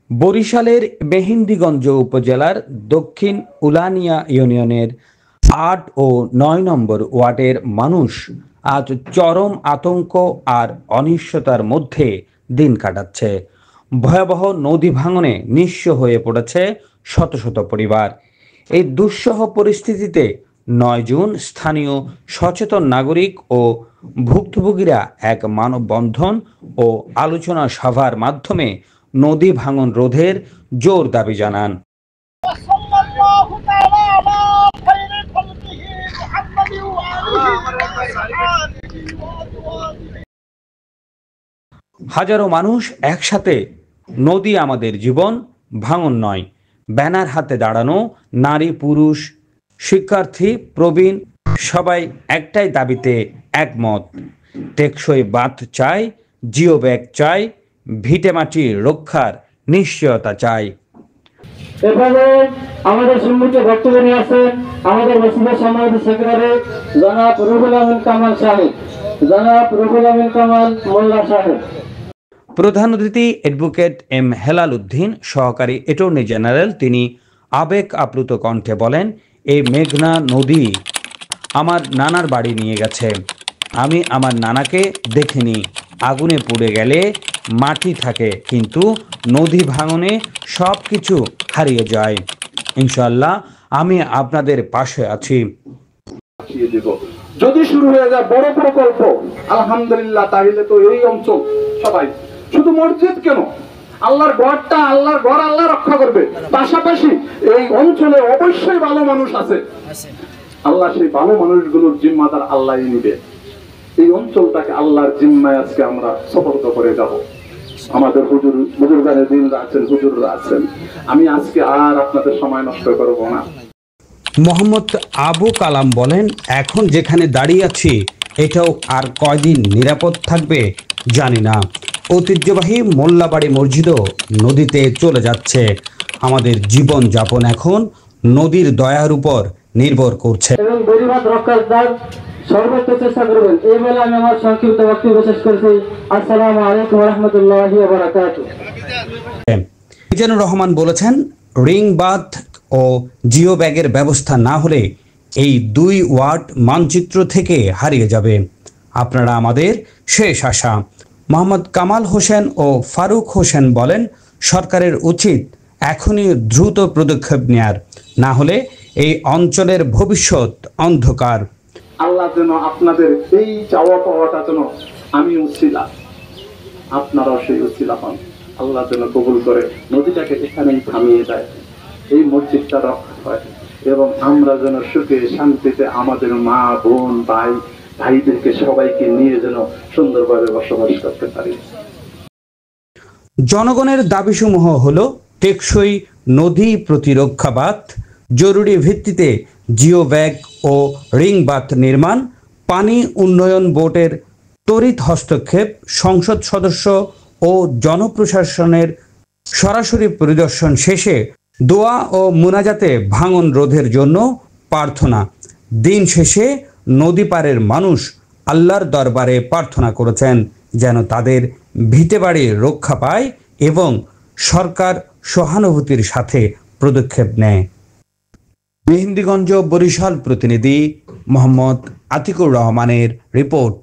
বরিশালের মেহেন্দিগঞ্জ উপজেলার দক্ষিণ উলানিয়া ইউনিয়নের ৮ ও ৯ নম্বর ওয়ার্ডের মানুষ আজ চরম আতঙ্ক আর অনিশ্চয়তার মধ্যে দিন কাটাচ্ছে। ভয়াবহ নদী ভাঙনে নিঃস্ব হয়ে পড়েছে শত শত পরিবার। এই দুঃসহ পরিস্থিতিতে ৯ জুন স্থানীয় সচেতন নাগরিক ও ভুক্তভোগীরা এক মানববন্ধন ও আলোচনা সভার মাধ্যমে নদী ভাঙন রোধের জোর দাবি জানান। হাজারো মানুষ একসাথে নদী আমাদের জীবন, ভাঙন নয় ব্যানার হাতে দাঁড়ানো নারী পুরুষ শিক্ষার্থী প্রবীণ সবাই একটাই দাবিতে একমত। টেকসই বাঁধ চাই, জিও ব্যাগ চাই, ভিটেমাটি রক্ষার নিশ্চয়তা চাই। এভাবে আমাদের সম্মুখে বক্তব্য নিয়ে আসেন আমাদের মসজিদের সম্মানিত সেক্রেটারি জনাব রুহুল আমিন কামাল সাহেব, জনাব রুহুল আমিন কামাল মোল্লা সাহেব। প্রধান অতিথি অ্যাডভোকেট এম হেলাল উদ্দিন, সহকারী অ্যাটর্নি জেনারেল। তিনি আবেগ আপ্লুত কণ্ঠে বলেন, এই মেঘনা নদী আমার নানার বাড়ি নিয়ে গেছে। আমি আমার নানাকে দেখিনি। আগুনে পুড়ে গেলে মাটি থাকে, কিন্তু নদী ভাঙনে সব কিছু হারিয়ে যায়। ইনশাআল্লাহ আমি আপনাদের পাশে আছি। যদি শুরু হয়ে যায় বড় প্রকল্প, আলহামদুলিল্লাহ, তাহলে তো এই অঞ্চল সবাই, শুধু মসজিদ কেন, আল্লাহর ঘরটা, আল্লাহর ঘর আল্লাহ রক্ষা করবে, পাশাপাশি এই অঞ্চলে অবশ্যই ভালো মানুষ আছে। আল্লাহ সেই ভালো মানুষগুলোর জিম্মাদার আল্লাহ নিবে। এই অঞ্চলটাকে আল্লাহর জিম্মায় আজকে আমরা সুপর্দ করে যাব। আমাদের হুজুরগানে দিন আছেন, হুজুররা আছেন। আমি আজকে আর আপনাদের সময় নষ্ট করব না। মোহাম্মদ আবু কালাম বলেন, এখন যেখানে দাঁড়িয়ে আছি এটাও আর কয়দিন নিরাপদ থাকবে জানি না। ঐতিহ্যবাহী মোল্লাবাড়ি মসজিদও নদীতে চলে যাচ্ছে। আমাদের জীবন যাপন এখন নদীর দয়ার উপর নির্ভর করছে। এবং গরিবাদ রক্ষার সর্বোচ্চ চেষ্টা করবেন। এই বলে আমি আমার সংক্ষিপ্ত বক্তব্য শেষ করছি। আসসালামু আলাইকুম ওয়া রাহমাতুল্লাহি ওয়া বারাকাতুহু। মিজানুর রহমান বলেছেন, রিং বাঁধ ও জিও ব্যাগের ব্যবস্থা না হলে এই ২ ওয়ার্ড মানচিত্র থেকে হারিয়ে যাবে। আপনারা আমাদের শেষ আশা। মোহাম্মদ কামাল হোসেন ও ফারুক হোসেন বলেন, সরকারের উচিত এখনই দ্রুত পদক্ষেপ নেয়ার, না হলে এই অঞ্চলের ভবিষ্যৎ অন্ধকার। আল্লাহ যেন আপনাদের এই চাওয়া পাওয়াটা যেন আমি উছিলা, আপনারাও সেই উছিলা পান। আল্লাহ যেন কবুল করে নদীটাকে এখানেই থামিয়ে দেয়, এই মসজিদটা রক্ষা হয়, এবং আমরা যেন সুখে শান্তিতে আমাদের মা বোন ভাইদেরকে সবাইকে নিয়ে যেন সুন্দরভাবে বসবাস করতে পারি। জনগণের দাবিসমূহ হল টেকসই নদী প্রতিরক্ষা বাঁধ, জরুরি ভিত্তিতে জিও ব্যাগ ও রিং বাঁধ নির্মাণ, পানি উন্নয়ন বোর্ডের তড়িৎ হস্তক্ষেপ, সংসদ সদস্য ও জনপ্রশাসনের সরাসরি পরিদর্শন শেষে দোয়া ও মুনাজাতে ভাঙন রোধের জন্য প্রার্থনা। দিন শেষে নদী পাড়ের মানুষ আল্লাহর দরবারে প্রার্থনা করেছেন যেন তাদের ভিটেবাড়ি রক্ষা পায় এবং সরকার সহানুভূতির সাথে পদক্ষেপ নেয়। মেহেন্দিগঞ্জ বরিশাল প্রতিনিধি মোহাম্মদ আতিকুর রহমানের রিপোর্ট।